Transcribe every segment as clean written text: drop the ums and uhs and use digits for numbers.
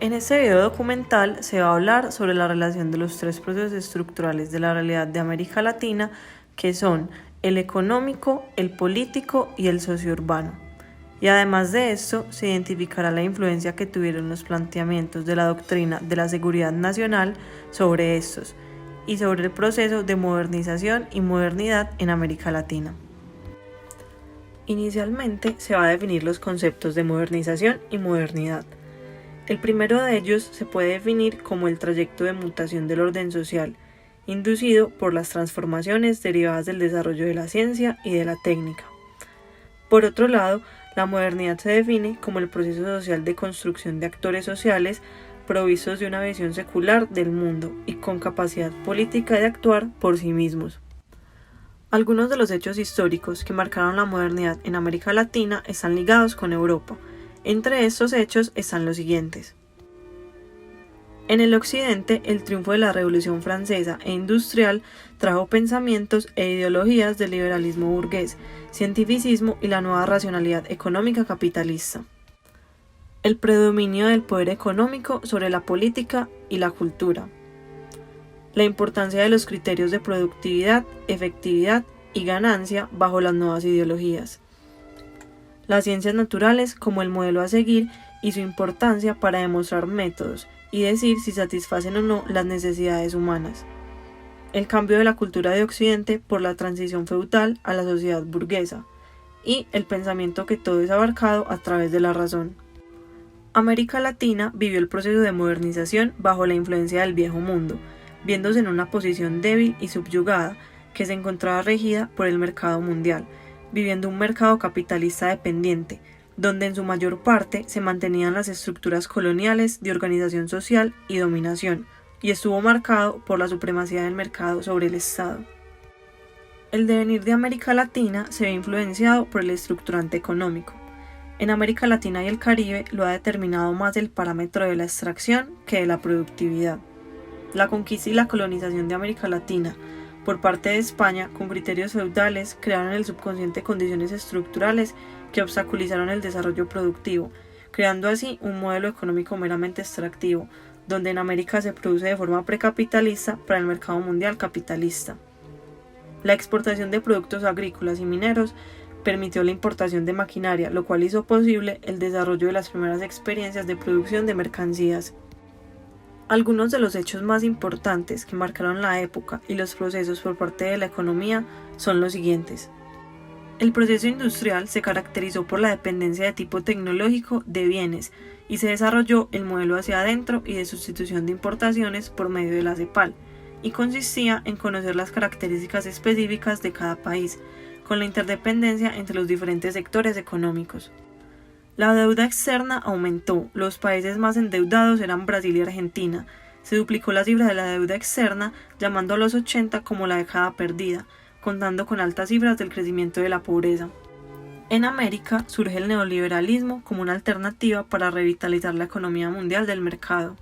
En este video documental se va a hablar sobre la relación de los tres procesos estructurales de la realidad de América Latina, que son el económico, el político y el sociourbano. Y además de esto, se identificará la influencia que tuvieron los planteamientos de la doctrina de la seguridad nacional sobre estos y sobre el proceso de modernización y modernidad en América Latina. Inicialmente se va a definir los conceptos de modernización y modernidad. El primero de ellos se puede definir como el trayecto de mutación del orden social, inducido por las transformaciones derivadas del desarrollo de la ciencia y de la técnica. Por otro lado, la modernidad se define como el proceso social de construcción de actores sociales provistos de una visión secular del mundo y con capacidad política de actuar por sí mismos. Algunos de los hechos históricos que marcaron la modernidad en América Latina están ligados con Europa. Entre estos hechos están los siguientes. En el occidente, el triunfo de la Revolución Francesa e Industrial trajo pensamientos e ideologías del liberalismo burgués, cientificismo y la nueva racionalidad económica capitalista. El predominio del poder económico sobre la política y la cultura. La importancia de los criterios de productividad, efectividad y ganancia bajo las nuevas ideologías. Las ciencias naturales como el modelo a seguir y su importancia para demostrar métodos y decir si satisfacen o no las necesidades humanas. El cambio de la cultura de Occidente por la transición feudal a la sociedad burguesa y el pensamiento que todo es abarcado a través de la razón. América Latina vivió el proceso de modernización bajo la influencia del viejo mundo, viéndose en una posición débil y subyugada que se encontraba regida por el mercado mundial, viviendo un mercado capitalista dependiente, donde en su mayor parte se mantenían las estructuras coloniales de organización social y dominación, y estuvo marcado por la supremacía del mercado sobre el Estado. El devenir de América Latina se ve influenciado por el estructurante económico. En América Latina y el Caribe lo ha determinado más el parámetro de la extracción que de la productividad. La conquista y la colonización de América Latina por parte de España, con criterios feudales, crearon en el subconsciente condiciones estructurales que obstaculizaron el desarrollo productivo, creando así un modelo económico meramente extractivo, donde en América se produce de forma precapitalista para el mercado mundial capitalista. La exportación de productos agrícolas y mineros permitió la importación de maquinaria, lo cual hizo posible el desarrollo de las primeras experiencias de producción de mercancías. Algunos de los hechos más importantes que marcaron la época y los procesos por parte de la economía son los siguientes. El proceso industrial se caracterizó por la dependencia de tipo tecnológico de bienes y se desarrolló el modelo hacia adentro y de sustitución de importaciones por medio de la CEPAL, y consistía en conocer las características específicas de cada país, con la interdependencia entre los diferentes sectores económicos. La deuda externa aumentó, los países más endeudados eran Brasil y Argentina, se duplicó la cifra de la deuda externa, llamando a los 80 como la década perdida, contando con altas cifras del crecimiento de la pobreza. En América surge el neoliberalismo como una alternativa para revitalizar la economía mundial del mercado.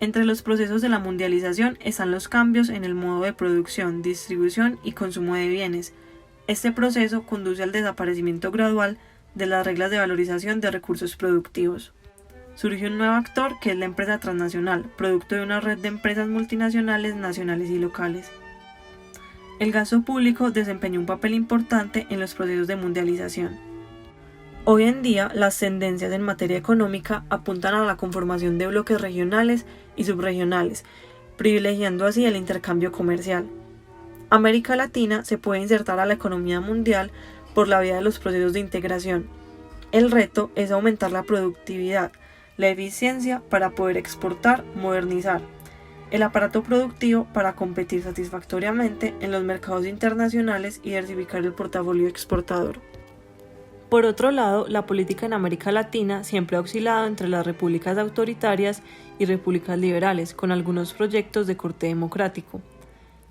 Entre los procesos de la mundialización están los cambios en el modo de producción, distribución y consumo de bienes. Este proceso conduce al desaparecimiento gradual de las reglas de valorización de recursos productivos. Surge un nuevo actor que es la empresa transnacional, producto de una red de empresas multinacionales nacionales y locales. El gasto público desempeñó un papel importante en los procesos de mundialización. Hoy en día, las tendencias en materia económica apuntan a la conformación de bloques regionales y subregionales, privilegiando así el intercambio comercial. América Latina se puede insertar a la economía mundial por la vía de los procesos de integración. El reto es aumentar la productividad, la eficiencia para poder exportar, modernizar el aparato productivo para competir satisfactoriamente en los mercados internacionales y diversificar el portafolio exportador. Por otro lado, la política en América Latina siempre ha oscilado entre las repúblicas autoritarias y repúblicas liberales, con algunos proyectos de corte democrático.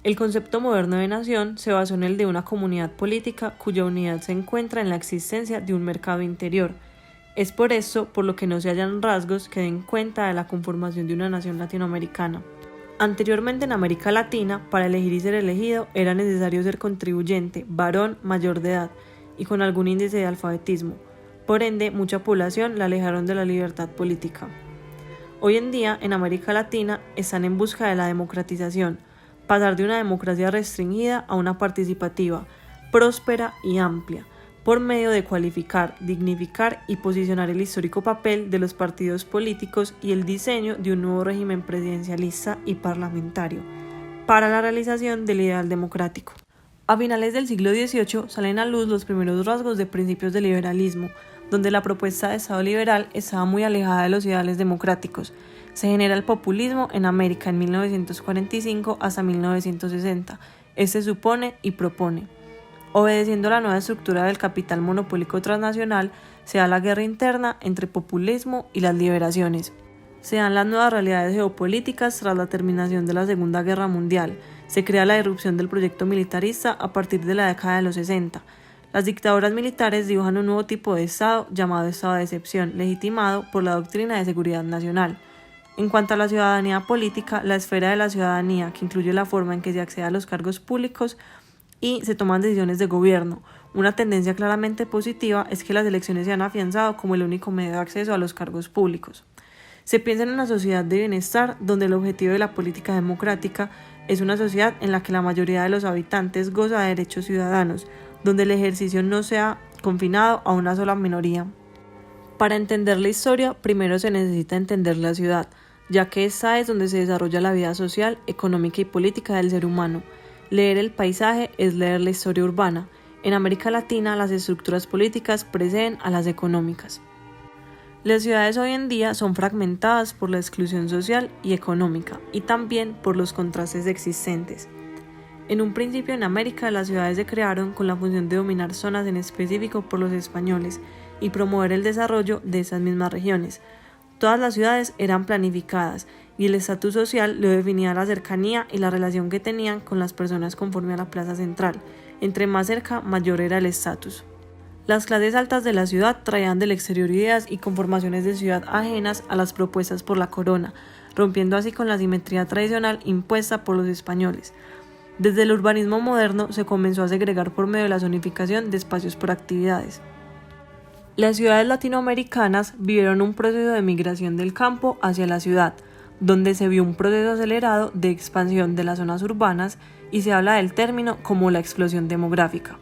El concepto moderno de nación se basó en el de una comunidad política cuya unidad se encuentra en la existencia de un mercado interior. Es por eso por lo que no se hallan rasgos que den cuenta de la conformación de una nación latinoamericana. Anteriormente en América Latina, para elegir y ser elegido, era necesario ser contribuyente, varón, mayor de edad y con algún índice de alfabetismo. Por ende, mucha población la alejaron de la libertad política. Hoy en día, en América Latina, están en busca de la democratización, pasar de una democracia restringida a una participativa, próspera y amplia, por medio de cualificar, dignificar y posicionar el histórico papel de los partidos políticos y el diseño de un nuevo régimen presidencialista y parlamentario, para la realización del ideal democrático. A finales del siglo XVIII salen a luz los primeros rasgos de principios del liberalismo, donde la propuesta de Estado liberal estaba muy alejada de los ideales democráticos. Se genera el populismo en América en 1945 hasta 1960. Este supone y propone. Obedeciendo la nueva estructura del capital monopólico transnacional, se da la guerra interna entre populismo y las liberaciones. Se dan las nuevas realidades geopolíticas tras la terminación de la Segunda Guerra Mundial. Se crea la irrupción del proyecto militarista a partir de la década de los 60. Las dictaduras militares dibujan un nuevo tipo de Estado llamado Estado de excepción, legitimado por la doctrina de seguridad nacional. En cuanto a la ciudadanía política, la esfera de la ciudadanía, que incluye la forma en que se accede a los cargos públicos y se toman decisiones de gobierno. Una tendencia claramente positiva es que las elecciones se han afianzado como el único medio de acceso a los cargos públicos. Se piensa en una sociedad de bienestar donde el objetivo de la política democrática es una sociedad en la que la mayoría de los habitantes goza de derechos ciudadanos, donde el ejercicio no sea confinado a una sola minoría. Para entender la historia, primero se necesita entender la ciudad, ya que esta es donde se desarrolla la vida social, económica y política del ser humano. Leer el paisaje es leer la historia urbana. En América Latina, las estructuras políticas preceden a las económicas. Las ciudades hoy en día son fragmentadas por la exclusión social y económica, y también por los contrastes existentes. En un principio en América, las ciudades se crearon con la función de dominar zonas en específico por los españoles y promover el desarrollo de esas mismas regiones. Todas las ciudades eran planificadas y el estatus social lo definía la cercanía y la relación que tenían con las personas conforme a la plaza central. Entre más cerca, mayor era el estatus. Las clases altas de la ciudad traían del exterior ideas y conformaciones de ciudad ajenas a las propuestas por la corona, rompiendo así con la simetría tradicional impuesta por los españoles. Desde el urbanismo moderno se comenzó a segregar por medio de la zonificación de espacios por actividades. Las ciudades latinoamericanas vivieron un proceso de migración del campo hacia la ciudad, donde se vio un proceso acelerado de expansión de las zonas urbanas y se habla del término como la explosión demográfica.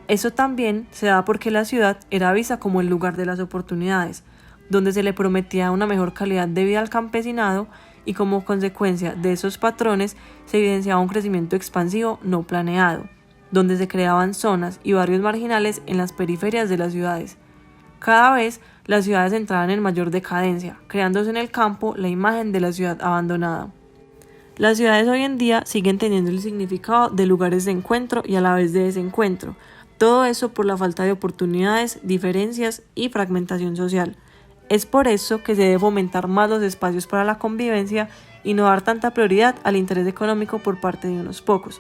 Eso también se da porque la ciudad era vista como el lugar de las oportunidades, donde se le prometía una mejor calidad de vida al campesinado y como consecuencia de esos patrones se evidenciaba un crecimiento expansivo no planeado, donde se creaban zonas y barrios marginales en las periferias de las ciudades. Cada vez las ciudades entraban en mayor decadencia, creándose en el campo la imagen de la ciudad abandonada. Las ciudades hoy en día siguen teniendo el significado de lugares de encuentro y a la vez de desencuentro, todo eso por la falta de oportunidades, diferencias y fragmentación social. Es por eso que se debe fomentar más los espacios para la convivencia y no dar tanta prioridad al interés económico por parte de unos pocos.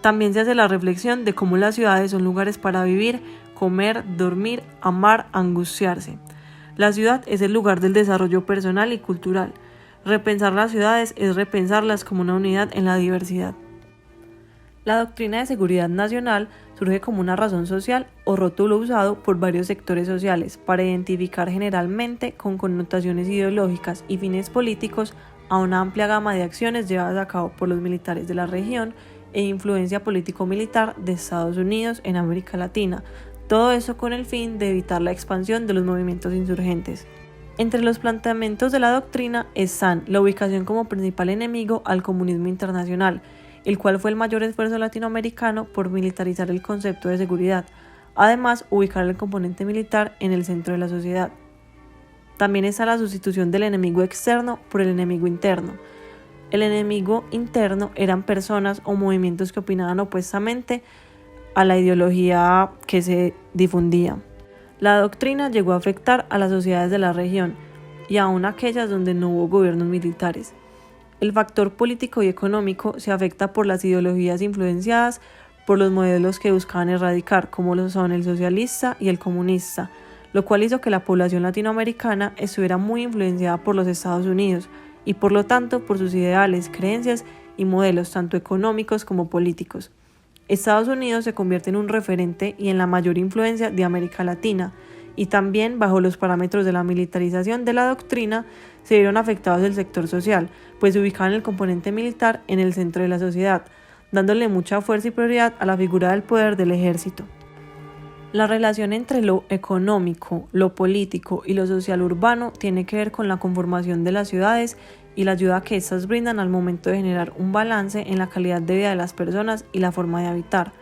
También se hace la reflexión de cómo las ciudades son lugares para vivir, comer, dormir, amar, angustiarse. La ciudad es el lugar del desarrollo personal y cultural. Repensar las ciudades es repensarlas como una unidad en la diversidad. La doctrina de seguridad nacional surge como una razón social o rótulo usado por varios sectores sociales para identificar generalmente con connotaciones ideológicas y fines políticos a una amplia gama de acciones llevadas a cabo por los militares de la región e influencia político-militar de Estados Unidos en América Latina, todo eso con el fin de evitar la expansión de los movimientos insurgentes. Entre los planteamientos de la doctrina están la ubicación como principal enemigo al comunismo internacional, el cual fue el mayor esfuerzo latinoamericano por militarizar el concepto de seguridad. Además, ubicar el componente militar en el centro de la sociedad. También está la sustitución del enemigo externo por el enemigo interno. El enemigo interno eran personas o movimientos que opinaban opuestamente a la ideología que se difundía. La doctrina llegó a afectar a las sociedades de la región y aún aquellas donde no hubo gobiernos militares. El factor político y económico se afecta por las ideologías influenciadas por los modelos que buscaban erradicar, como lo son el socialista y el comunista, lo cual hizo que la población latinoamericana estuviera muy influenciada por los Estados Unidos y por lo tanto por sus ideales, creencias y modelos tanto económicos como políticos. Estados Unidos se convierte en un referente y en la mayor influencia de América Latina, y también bajo los parámetros de la militarización de la doctrina se vieron afectados el sector social, pues se ubicaban el componente militar en el centro de la sociedad, dándole mucha fuerza y prioridad a la figura del poder del ejército. La relación entre lo económico, lo político y lo social urbano tiene que ver con la conformación de las ciudades y la ayuda que éstas brindan al momento de generar un balance en la calidad de vida de las personas y la forma de habitar.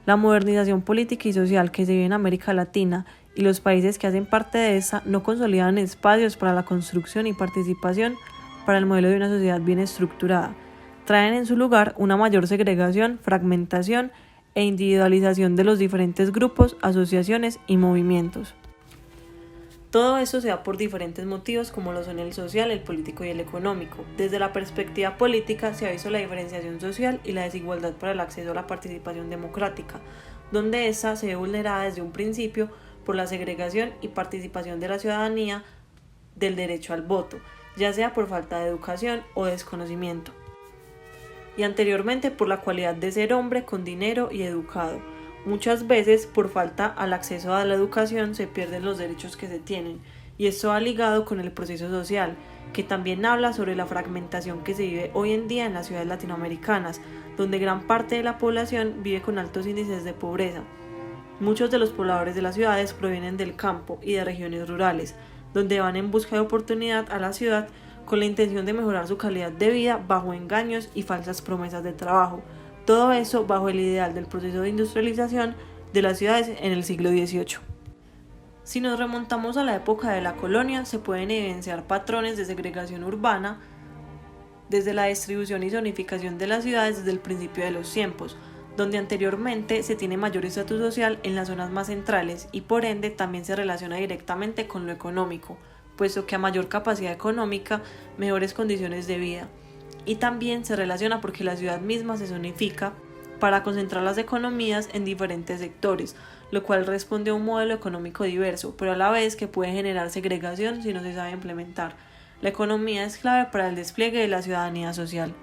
La modernización política y social que se vive en América Latina y los países que hacen parte de esa no consolidan espacios para la construcción y participación para el modelo de una sociedad bien estructurada. Traen en su lugar una mayor segregación, fragmentación e individualización de los diferentes grupos, asociaciones y movimientos. Todo eso se da por diferentes motivos como lo son el social, el político y el económico. Desde la perspectiva política se ha visto la diferenciación social y la desigualdad para el acceso a la participación democrática, donde esta se ve vulnerada desde un principio por la segregación y participación de la ciudadanía del derecho al voto, ya sea por falta de educación o desconocimiento, y anteriormente por la cualidad de ser hombre con dinero y educado. Muchas veces por falta al acceso a la educación se pierden los derechos que se tienen, y esto va ligado con el proceso social, que también habla sobre la fragmentación que se vive hoy en día en las ciudades latinoamericanas, donde gran parte de la población vive con altos índices de pobreza. Muchos de los pobladores de las ciudades provienen del campo y de regiones rurales, donde van en busca de oportunidad a la ciudad con la intención de mejorar su calidad de vida bajo engaños y falsas promesas de trabajo. Todo eso bajo el ideal del proceso de industrialización de las ciudades en el siglo XVIII. Si nos remontamos a la época de la colonia, se pueden evidenciar patrones de segregación urbana desde la distribución y zonificación de las ciudades desde el principio de los tiempos, donde anteriormente se tiene mayor estatus social en las zonas más centrales y por ende también se relaciona directamente con lo económico, puesto que a mayor capacidad económica, mejores condiciones de vida. Y también se relaciona porque la ciudad misma se zonifica para concentrar las economías en diferentes sectores, lo cual responde a un modelo económico diverso, pero a la vez que puede generar segregación si no se sabe implementar. La economía es clave para el despliegue de la ciudadanía social.